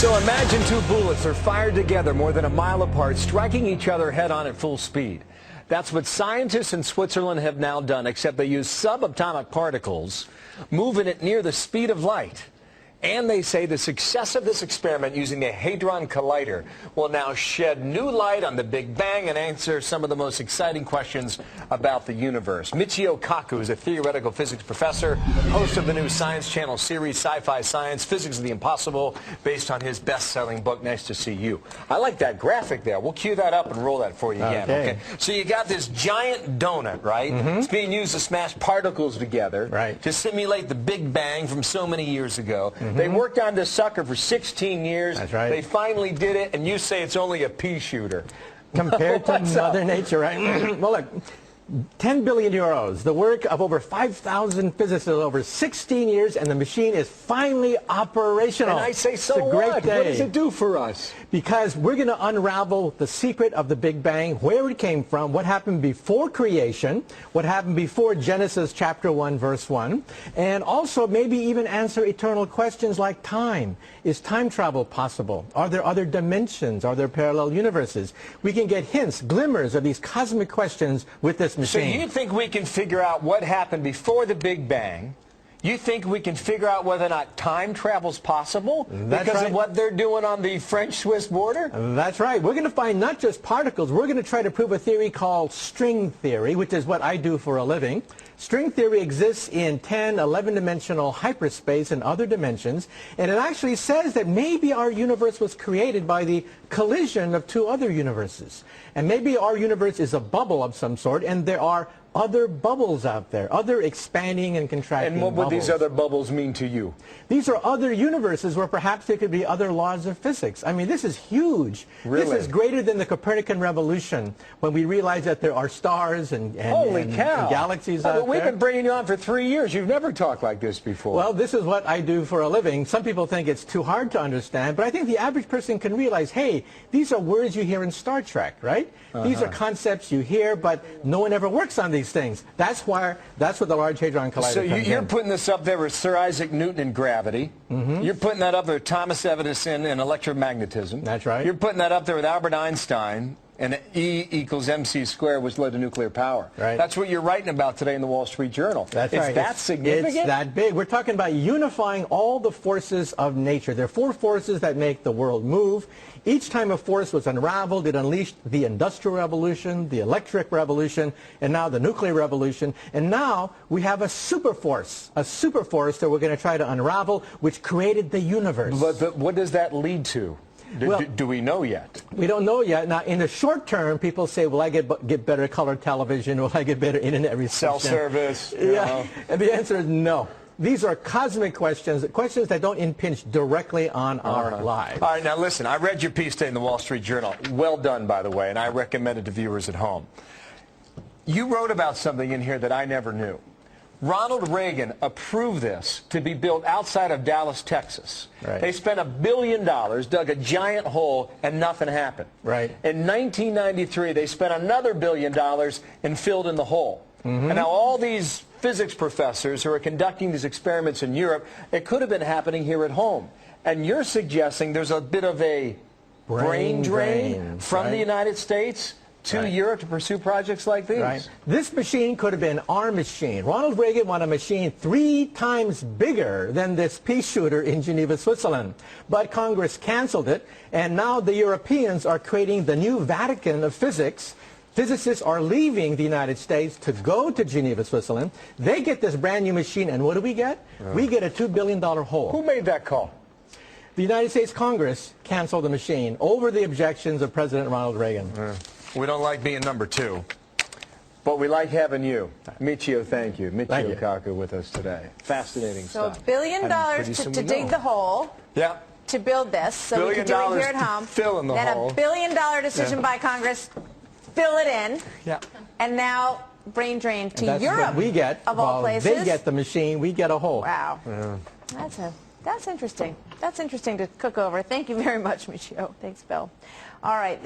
So imagine two bullets are fired together more than a mile apart, striking each other head-on at full speed. That's what scientists in Switzerland have now done, except they use subatomic particles, moving at near the speed of light. And they say the success of this experiment using the Hadron Collider will now shed new light on the Big Bang and answer some of the most exciting questions about the universe. Michio Kaku is a theoretical physics professor, host of the new Science Channel series Sci-Fi Science, Physics of the Impossible, based on his best-selling book. Nice to see you. I like that graphic there. We'll cue that up and roll that for you again. Okay. So you got this giant donut, right? It's being used to smash particles together to simulate the Big Bang from so many years ago. They worked on this sucker for 16 years. That's right. They finally did it, and you say it's only a pea shooter. Compared to Mother Nature, right? Well, look, 10 billion euros, the work of over 5,000 physicists over 16 years, and the machine is finally operational. And I say, so it's a great what? Day. What does it do for us? Because we're going to unravel the secret of the Big Bang, where it came from, what happened before creation, what happened before Genesis chapter 1, verse 1, and also maybe even answer eternal questions like time. Is time travel possible? Are there other dimensions? Are there parallel universes? We can get hints, glimmers of these cosmic questions with this machine. So you think we can figure out what happened before the Big Bang? You think we can figure out whether or not time travel's possible because of what they're doing on the French-Swiss border? That's right. We're going to find not just particles. We're going to try to prove a theory called string theory, which is what I do for a living. String theory exists in 10, 11-dimensional hyperspace and other dimensions, and it actually says that maybe our universe was created by the collision of two other universes. And maybe our universe is a bubble of some sort, and there are other bubbles out there, other expanding and contracting bubbles. And what would these other bubbles mean to you? These are other universes where perhaps there could be other laws of physics. I mean, this is huge. Really? This is greater than the Copernican revolution, when we realize that there are stars and galaxies out there. We've been bringing you on for 3 years. You've never talked like this before. Well, this is what I do for a living. Some people think it's too hard to understand, but I think the average person can realize, hey, these are words you hear in Star Trek, right? These are concepts you hear, but no one ever works on these things. That's what the Large Hadron Collider So you're putting this up there with Sir Isaac Newton in gravity. You're putting that up there with Thomas Edison in electromagnetism. That's right. You're putting that up there with Albert Einstein and E equals MC squared, which led to nuclear power. Right. That's what you're writing about today in the Wall Street Journal. That's right. It's that significant? It's that big. We're talking about unifying all the forces of nature. There are 4 forces that make the world move. Each time a force was unraveled, it unleashed the Industrial Revolution, the Electric Revolution, and now the Nuclear Revolution. And now we have a super force that we're going to try to unravel, which created the universe. But what does that lead to? Do we know yet? We don't know yet. Now, in the short term, people say, will I get better color television? Will I get better internet reception? Cell service? Yeah. And the answer is no. These are cosmic questions, questions that don't impinge directly on our lives. All right, now listen, I read your piece today in the Wall Street Journal. Well done, by the way, and I recommend it to viewers at home. You wrote about something in here that I never knew. Ronald Reagan approved this to be built outside of Dallas, Texas. Right. They spent $1 billion, dug a giant hole, and nothing happened. Right. In 1993, they spent another $1 billion and filled in the hole. And now all these physics professors who are conducting these experiments in Europe, it could have been happening here at home. And you're suggesting there's a bit of a brain drain from the United States to Europe to pursue projects like these. Right. This machine could have been our machine. Ronald Reagan wanted a machine 3 times bigger than this pea shooter in Geneva, Switzerland. But Congress canceled it, and now the Europeans are creating the new Vatican of physics. Physicists are leaving the United States to go to Geneva, Switzerland. They get this brand new machine, and what do we get? We get a $2 billion hole. Who made that call? The United States Congress canceled the machine over the objections of President Ronald Reagan. We don't like being number 2, but we like having you. Michio, thank you. Michio Kaku with us today. Fascinating stuff. So $1 billion to dig the hole. Yeah. To build this, so we can do it here at home. Fill in the hole. Then a $1 billion decision by Congress, fill it in. Yeah. And now brain drain to Europe. We get of all places. They get the machine. We get a hole. Wow. That's interesting. That's interesting to cook over. Thank you very much, Michio. Thanks, Bill. All right.